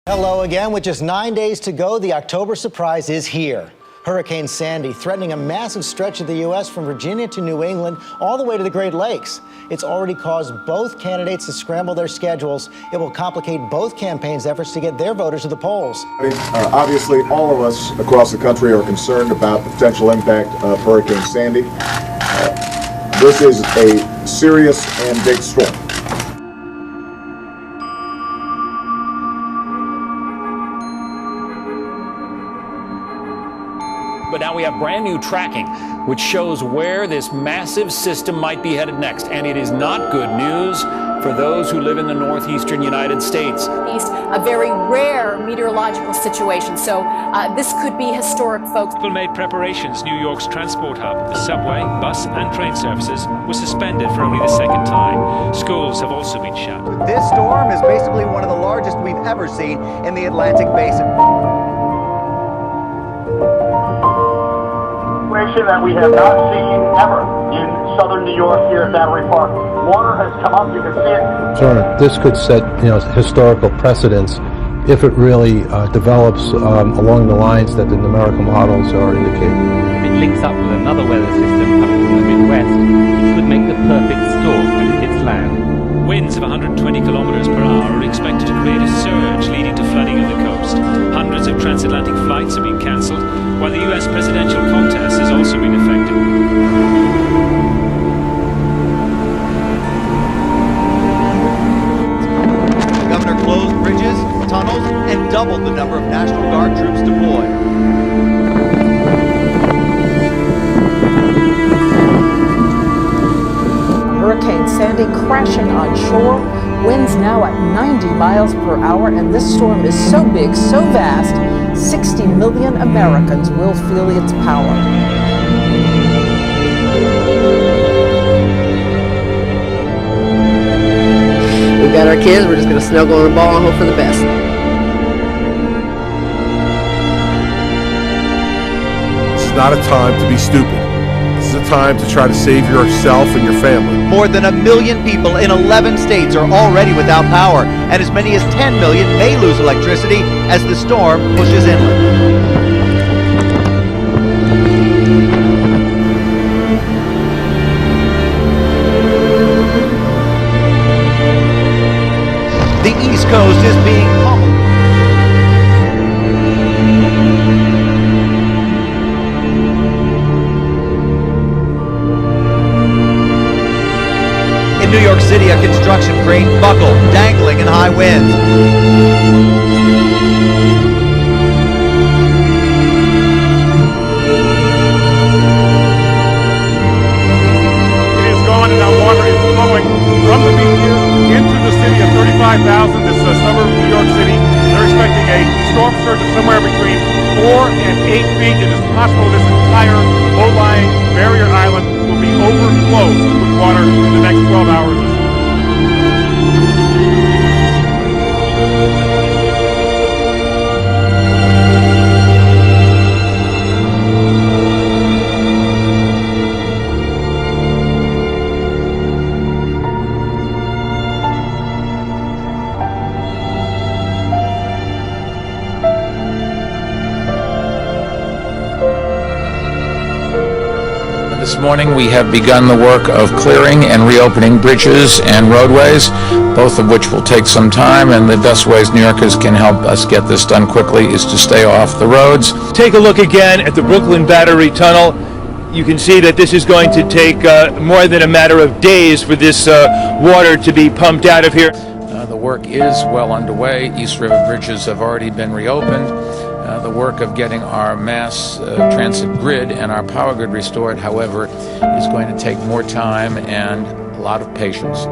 Hello again. With just 9 days to go, the October surprise is here. Hurricane Sandy threatening a massive stretch of the U.S. from Virginia to New England, all the way to the Great Lakes. It's already caused both candidates to scramble their schedules. It will complicate both campaigns' efforts to get their voters to the polls. Obviously, all of us across the country are concerned about the potential impact of Hurricane Sandy. This is a serious and big storm. But now we have brand new tracking, which shows where this massive system might be headed next. And it is not good news for those who live in the northeastern United States. A very rare meteorological situation. So this could be historic, folks. People made preparations. New York's transport hub, the subway, bus and train services were suspended for only the second time. Schools have also been shut. This storm is basically one of the largest we've ever seen in the Atlantic Basin. That we have not seen ever in southern New York here at Battery Park. Water has come up, you can see it. So this could set, historical precedents if it really develops along the lines that the numerical models are indicating. If it links up with another weather system coming from the Midwest, it could make the perfect storm when it hits land. Winds of 120 kilometers per hour are expected to create a surge leading to flooding of the coast. Hundreds of transatlantic flights have been cancelled, while the U.S. presidential contest has also been affected. The governor closed bridges, tunnels, and doubled the number of National Guard troops deployed. Hurricane Sandy crashing on shore, winds now at 90 miles per hour, and this storm is so big, so vast, 60 million Americans will feel its power. We've got our kids, we're just going to snuggle in a ball and hope for the best. This is not a time to be stupid. This is a time to try to save yourself and your family. More than 1 million people in 11 states are already without power, and as many as 10 million may lose electricity as the storm pushes inland. The East Coast is being pummeled. In New York City, a construction crane buckled, dangling in high winds. It is gone, and now water is flowing from the beach here into the city of 35,000, this suburb of New York City. They're expecting a storm surge of somewhere between 4 and 8 feet. It is possible this entire low-lying barrier island will be overflowed with water in the next 12 hours or so. This morning we have begun the work of clearing and reopening bridges and roadways, both of which will take some time, and the best ways New Yorkers can help us get this done quickly is to stay off the roads. Take a look again at the Brooklyn Battery Tunnel. You can see that this is going to take more than a matter of days for this water to be pumped out of here. The work is well underway. East River bridges have already been reopened. The work of getting our mass transit grid and our power grid restored, however, is going to take more time and a lot of patience.